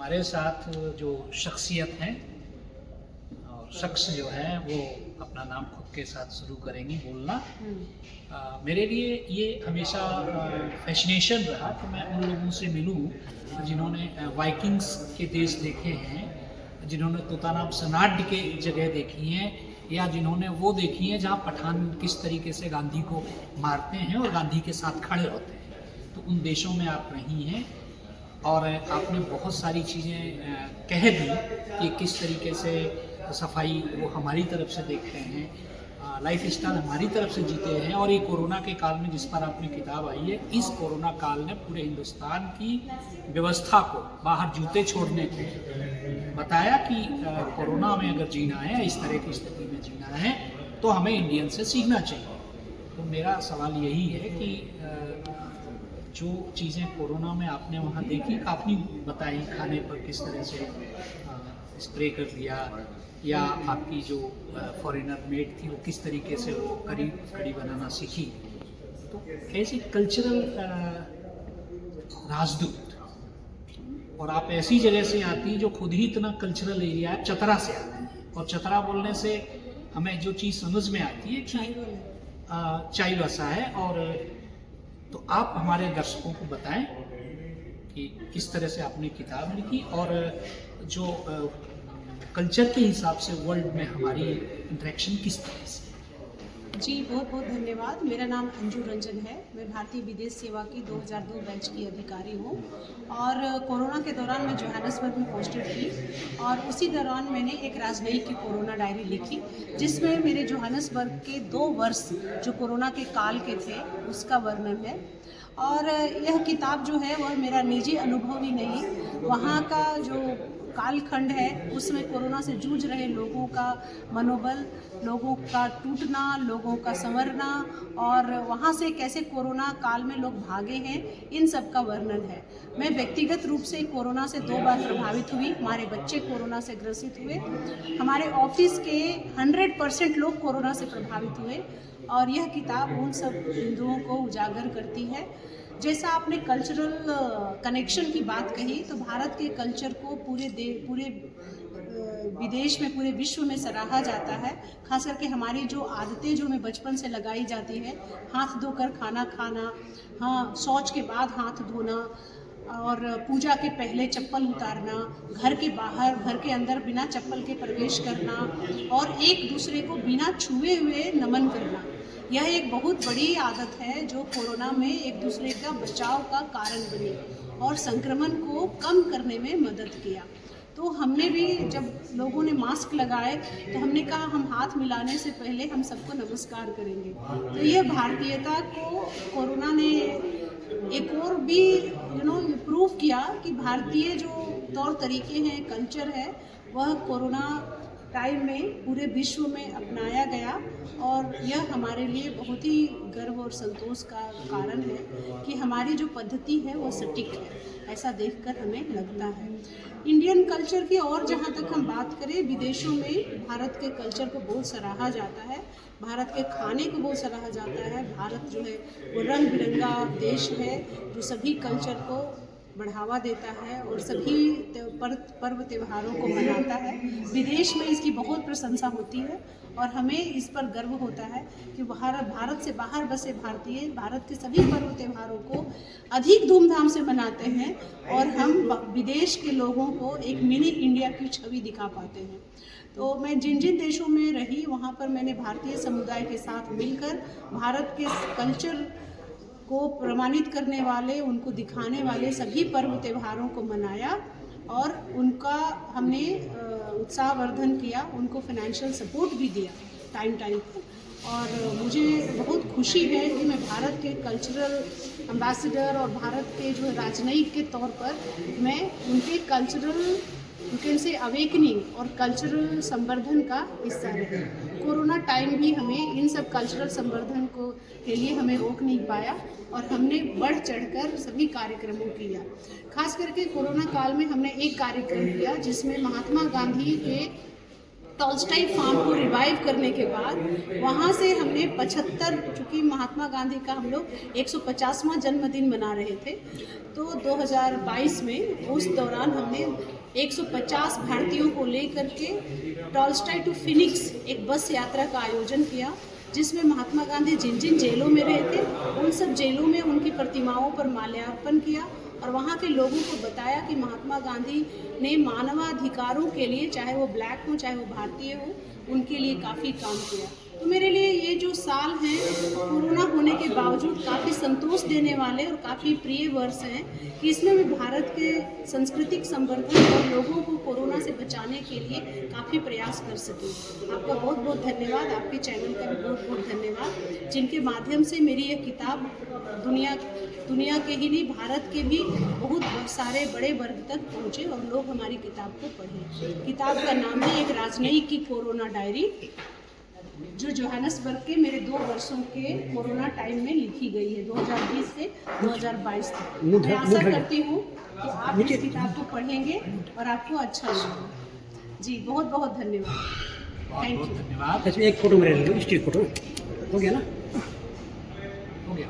हमारे साथ जो शख्सियत हैं और शख्स जो है वो अपना नाम खुद के साथ शुरू करेंगी बोलना। मेरे लिए ये हमेशा फैसिनेशन रहा कि मैं उन लोगों से मिलूं जिन्होंने वाइकिंग्स के देश देखे हैं, जिन्होंने तोतानाम सनाड के जगह देखी हैं, या जिन्होंने वो देखी हैं जहाँ पठान किस तरीके से गांधी को मारते हैं और गांधी के साथ खड़े होते हैं। तो उन देशों में आप रही हैं और आपने बहुत सारी चीज़ें कह दी कि किस तरीके से सफाई वो हमारी तरफ से देख रहे हैं, लाइफ स्टाइल हमारी तरफ से जीते हैं। और ये कोरोना के काल में जिस पर आपने किताब आई है, इस कोरोना काल ने पूरे हिंदुस्तान की व्यवस्था को, बाहर जूते छोड़ने को बताया कि कोरोना में अगर जीना है, इस तरह की स्थिति में जीना है, तो हमें इंडियन से सीखना चाहिए। तो मेरा सवाल यही है कि जो चीज़ें कोरोना में आपने वहाँ देखी, आपने बताई खाने पर किस तरह से स्प्रे कर दिया, या आपकी जो फॉरेनर मेड थी वो किस तरीके से वो कड़ी बनाना सीखी। तो ऐसी कल्चरल राजदूत, और आप ऐसी जगह से आती जो खुद ही इतना कल्चरल एरिया है, चतरा से आती है। और चतरा बोलने से हमें जो चीज़ समझ में आती है कि चाईबासा है। और तो आप हमारे दर्शकों को बताएं कि किस तरह से आपने किताब लिखी और जो कल्चर के हिसाब से वर्ल्ड में हमारी इंटरेक्शन किस तरह से। जी बहुत बहुत धन्यवाद। मेरा नाम अंजू रंजन है। मैं भारतीय विदेश सेवा की 2002 बैच की अधिकारी हूँ और कोरोना के दौरान मैं जोहानिसबर्ग में पोस्टेड थी और उसी दौरान मैंने एक राजनयिक की कोरोना डायरी लिखी, जिसमें मेरे जोहानिसबर्ग के 2 वर्ष जो कोरोना के काल के थे उसका वर्णन है। और यह किताब जो है वह मेरा निजी अनुभव ही नहीं, वहाँ का जो कालखंड है उसमें कोरोना से जूझ रहे लोगों का मनोबल, लोगों का टूटना, लोगों का संवरना और वहाँ से कैसे कोरोना काल में लोग भागे हैं, इन सब का वर्णन है। मैं व्यक्तिगत रूप से कोरोना से 2 बार प्रभावित हुई, हमारे बच्चे कोरोना से ग्रसित हुए, हमारे ऑफिस के 100% लोग कोरोना से प्रभावित हुए। और यह किताब उन सब बिंदुओं को उजागर करती है। जैसा आपने कल्चरल कनेक्शन की बात कही, तो भारत के कल्चर को पूरे विदेश में, पूरे विश्व में सराहा जाता है। खास करके हमारी जो आदतें जो हमें बचपन से लगाई जाती है, हाथ धोकर खाना खाना, हाँ, शौच के बाद हाथ धोना और पूजा के पहले चप्पल उतारना, घर के बाहर, घर के अंदर बिना चप्पल के प्रवेश करना और एक दूसरे को बिना छुए हुए नमन करना, यह एक बहुत बड़ी आदत है जो कोरोना में एक दूसरे का बचाव का कारण बनी और संक्रमण को कम करने में मदद किया। तो हमने भी, जब लोगों ने मास्क लगाए तो हमने कहा हम हाथ मिलाने से पहले हम सबको नमस्कार करेंगे। तो यह भारतीयता को कोरोना ने एक और भी प्रूव किया कि भारतीय जो तौर तरीके हैं, कल्चर है, वह कोरोना टाइम में पूरे विश्व में अपनाया गया और यह हमारे लिए बहुत ही गर्व और संतोष का कारण है कि हमारी जो पद्धति है वो सटीक है, ऐसा देखकर हमें लगता है। इंडियन कल्चर की और जहाँ तक हम बात करें, विदेशों में भारत के कल्चर को बहुत सराहा जाता है, भारत के खाने को बहुत सराहा जाता है। भारत जो है वो रंग बिरंगा देश है जो सभी कल्चर को बढ़ावा देता है और सभी पर्व त्योहारों को मनाता है। विदेश में इसकी बहुत प्रशंसा होती है और हमें इस पर गर्व होता है कि भारत से बाहर बसे भारतीय भारत के सभी पर्व त्योहारों को अधिक धूमधाम से मनाते हैं और हम विदेश के लोगों को एक मिनी इंडिया की छवि दिखा पाते हैं। तो मैं जिन जिन देशों में रही, वहाँ पर मैंने भारतीय समुदाय के साथ मिलकर भारत के कल्चर को प्रमाणित करने वाले, उनको दिखाने वाले सभी पर्व त्योहारों को मनाया और उनका हमने उत्साहवर्धन किया, उनको फाइनेंशियल सपोर्ट भी दिया टाइम पर। और मुझे बहुत खुशी है कि मैं भारत के कल्चरल एम्बेसडर और भारत के जो राजनयिक के तौर पर मैं उनके cultural, you can say awakening और कल्चरल संवर्धन का हिस्सा रहे। कोरोना टाइम भी हमें इन सब कल्चरल संवर्धन के लिए हमें रोक नहीं पाया और हमने बढ़ चढ़कर सभी कार्यक्रमों किया। खास करके कोरोना काल में हमने एक कार्यक्रम किया जिसमें महात्मा गांधी के टॉल्स्टाई फार्म को रिवाइव करने के बाद वहाँ से हमने 75, चूँकि महात्मा गांधी का हम लोग 150वां जन्मदिन मना रहे थे, तो 2022 में उस दौरान हमने 150 भारतीयों को लेकर के टॉल्स्टाई टू फिनिक्स एक बस यात्रा का आयोजन किया, जिसमें महात्मा गांधी जिन जिन जेलों में रहे थे उन सब जेलों में उनकी प्रतिमाओं पर माल्यार्पण किया और वहाँ के लोगों को बताया कि महात्मा गांधी ने मानवाधिकारों के लिए, चाहे वो ब्लैक हो चाहे वो भारतीय हो, उनके लिए काफ़ी काम किया। तो मेरे लिए ये जो साल हैं कोरोना होने के बावजूद काफ़ी संतोष देने वाले और काफ़ी प्रिय वर्ष हैं कि इसमें मैं भारत के सांस्कृतिक संवर्धन और लोगों को कोरोना से बचाने के लिए काफ़ी प्रयास कर सकी। आपका बहुत बहुत धन्यवाद, आपके चैनल का भी बहुत बहुत धन्यवाद, जिनके माध्यम से मेरी ये किताब दुनिया के ही नहीं भारत के भी बहुत सारे बड़े वर्ग तक पहुँचे और लोग हमारी किताब को पढ़ें। किताब का नाम है एक राजनयिक की कोरोना डायरी, जो जोहानसबर्ग के मेरे 2 वर्षों के कोरोना टाइम में लिखी गई है, 2020 से 2022 तक। मैं आशा करती हूँ कि आप इस किताब को पढ़ेंगे और आपको अच्छा लगेगा। जी बहुत बहुत धन्यवाद, थैंक यू। धन्यवाद। एक फोटो मेरे ले लो, स्टिल फोटो हो गया ना? हो गया।